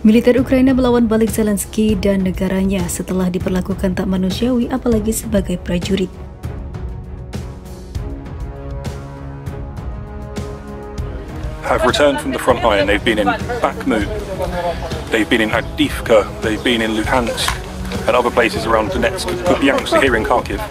Militer Ukraina melawan balik Zelensky dan negaranya setelah diperlakukan tak manusiawi apalagi sebagai prajurit. Have returned from the front line. They've been in Bakhmut, they've been in Avdiivka, they've been in Luhansk and other places around Donetsk, Kupiansk, here in Kharkiv.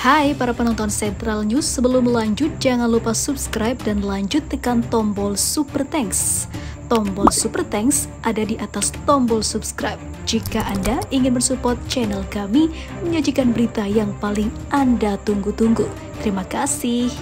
Hai para penonton Central News, sebelum lanjut jangan lupa subscribe dan lanjut tekan tombol Super Thanks. Tombol Super Thanks ada di atas tombol subscribe. Jika Anda ingin mensupport channel kami menyajikan berita yang paling Anda tunggu-tunggu. Terima kasih.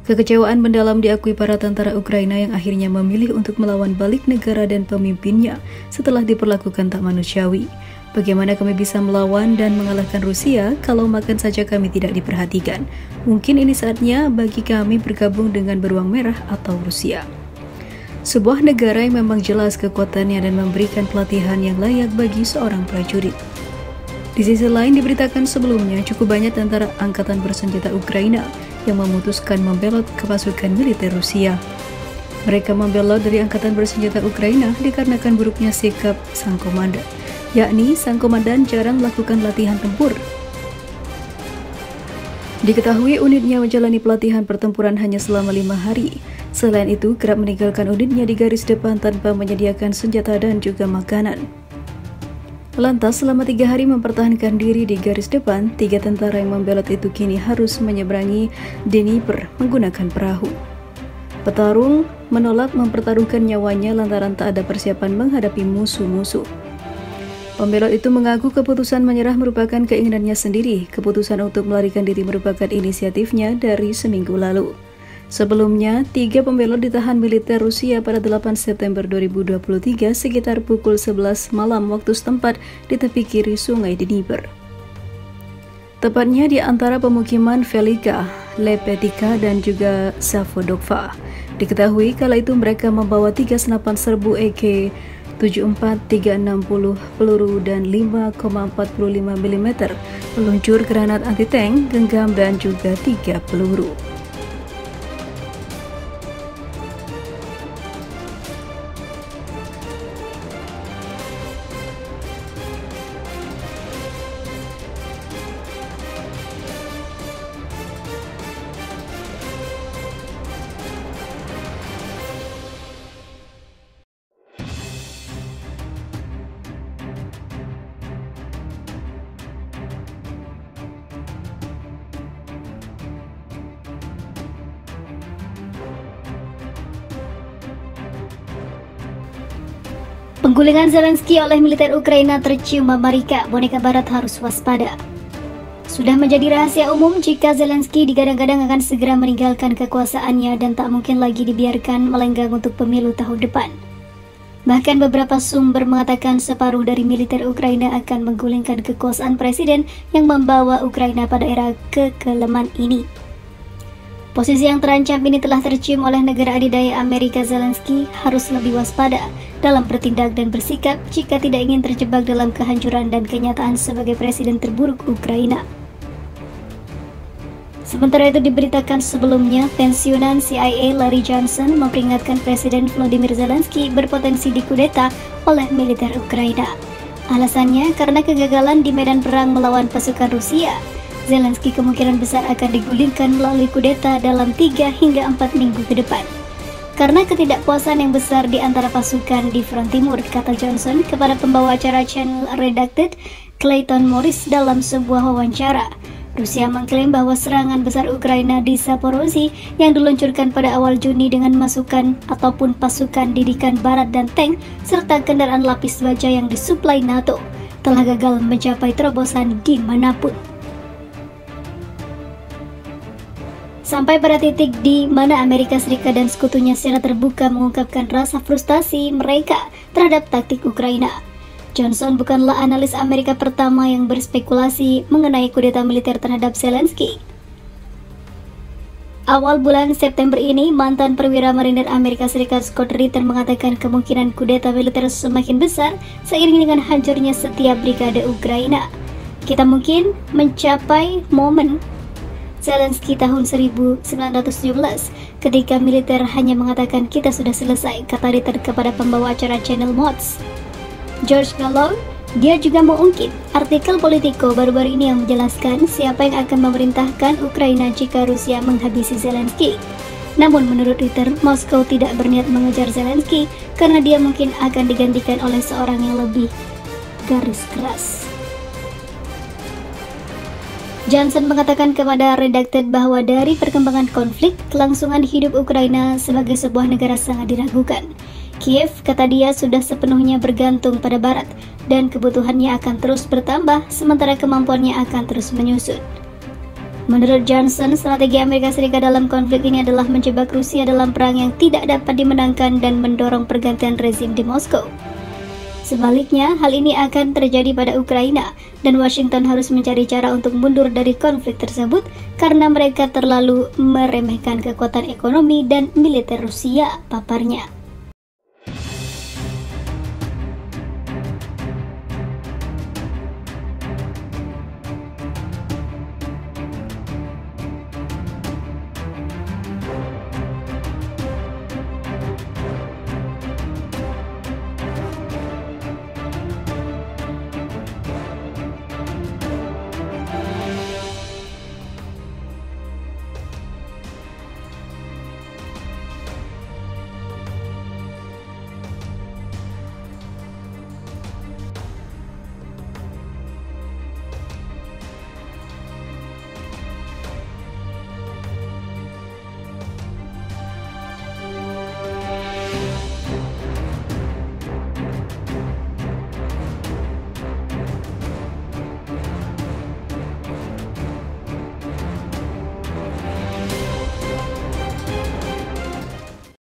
Kekecewaan mendalam diakui para tentara Ukraina yang akhirnya memilih untuk melawan balik negara dan pemimpinnya setelah diperlakukan tak manusiawi. Bagaimana kami bisa melawan dan mengalahkan Rusia kalau makan saja kami tidak diperhatikan? Mungkin ini saatnya bagi kami bergabung dengan beruang merah atau Rusia. Sebuah negara yang memang jelas kekuatannya dan memberikan pelatihan yang layak bagi seorang prajurit. Di sisi lain diberitakan sebelumnya cukup banyak tentara angkatan bersenjata Ukraina yang memutuskan membelot ke pasukan militer Rusia. Mereka membelot dari angkatan bersenjata Ukraina dikarenakan buruknya sikap sang komandan, yakni sang komandan jarang melakukan latihan tempur. Diketahui unitnya menjalani pelatihan pertempuran hanya selama 5 hari. Selain itu, kerap meninggalkan unitnya di garis depan tanpa menyediakan senjata dan juga makanan. Lantas, selama 3 hari mempertahankan diri di garis depan, 3 tentara yang membelot itu kini harus menyeberangi Dnieper menggunakan perahu. Petarung menolak mempertaruhkan nyawanya lantaran tak ada persiapan menghadapi musuh-musuh. Pembelot itu mengaku keputusan menyerah merupakan keinginannya sendiri. Keputusan untuk melarikan diri merupakan inisiatifnya dari seminggu lalu. Sebelumnya, 3 pembelot ditahan militer Rusia pada 8 September 2023 sekitar pukul 11 malam waktu setempat di tepi kiri sungai Dnieper. Tepatnya di antara pemukiman Velika, Lepetika dan juga Zavodovka. Diketahui kala itu mereka membawa 3 senapan serbu AK-74, 360 peluru dan 5,45 mm, peluncur granat anti-tank, genggam dan juga 3 peluru. Penggulingan Zelensky oleh militer Ukraina tercium Amerika, boneka barat harus waspada. Sudah menjadi rahasia umum jika Zelensky digadang-gadang akan segera meninggalkan kekuasaannya dan tak mungkin lagi dibiarkan melenggang untuk pemilu tahun depan. Bahkan beberapa sumber mengatakan separuh dari militer Ukraina akan menggulingkan kekuasaan presiden yang membawa Ukraina pada era kekelaman ini. Posisi yang terancam ini telah tercium oleh negara adidaya Amerika. Zelensky harus lebih waspada dalam bertindak dan bersikap jika tidak ingin terjebak dalam kehancuran dan kenyataan sebagai presiden terburuk Ukraina. Sementara itu diberitakan sebelumnya, pensiunan CIA Larry Johnson memperingatkan Presiden Volodymyr Zelensky berpotensi dikudeta oleh militer Ukraina. Alasannya karena kegagalan di medan perang melawan pasukan Rusia. Zelensky kemungkinan besar akan digulingkan melalui kudeta dalam 3 hingga 4 minggu ke depan. karena ketidakpuasan yang besar di antara pasukan di front timur, kata Johnson kepada pembawa acara channel Redacted, Clayton Morris dalam sebuah wawancara. Rusia mengklaim bahwa serangan besar Ukraina di Zaporozhye yang diluncurkan pada awal Juni dengan masukan ataupun pasukan didikan barat dan tank serta kendaraan lapis baja yang disuplai NATO telah gagal mencapai terobosan dimanapun. Sampai pada titik di mana Amerika Serikat dan sekutunya secara terbuka mengungkapkan rasa frustasi mereka terhadap taktik Ukraina. Johnson bukanlah analis Amerika pertama yang berspekulasi mengenai kudeta militer terhadap Zelensky. Awal bulan September ini, mantan perwira marinir Amerika Serikat Scott Ritter mengatakan kemungkinan kudeta militer semakin besar seiring dengan hancurnya setiap brigade Ukraina. Kita mungkin mencapai momen Zelensky tahun 1917 ketika militer hanya mengatakan kita sudah selesai, kata Ritter kepada pembawa acara channel Mods. George Gallo, dia juga mengungkit artikel Politico baru-baru ini yang menjelaskan siapa yang akan memerintahkan Ukraina jika Rusia menghabisi Zelensky. Namun menurut Ritter, Moskow tidak berniat mengejar Zelensky karena dia mungkin akan digantikan oleh seorang yang lebih garis keras. Johnson mengatakan kepada Redacted bahwa dari perkembangan konflik, kelangsungan hidup Ukraina sebagai sebuah negara sangat diragukan. Kiev, kata dia, sudah sepenuhnya bergantung pada Barat dan kebutuhannya akan terus bertambah sementara kemampuannya akan terus menyusut. Menurut Johnson, strategi Amerika Serikat dalam konflik ini adalah menjebak Rusia dalam perang yang tidak dapat dimenangkan dan mendorong pergantian rezim di Moskow. Sebaliknya, hal ini akan terjadi pada Ukraina dan Washington harus mencari cara untuk mundur dari konflik tersebut karena mereka terlalu meremehkan kekuatan ekonomi dan militer Rusia, paparnya.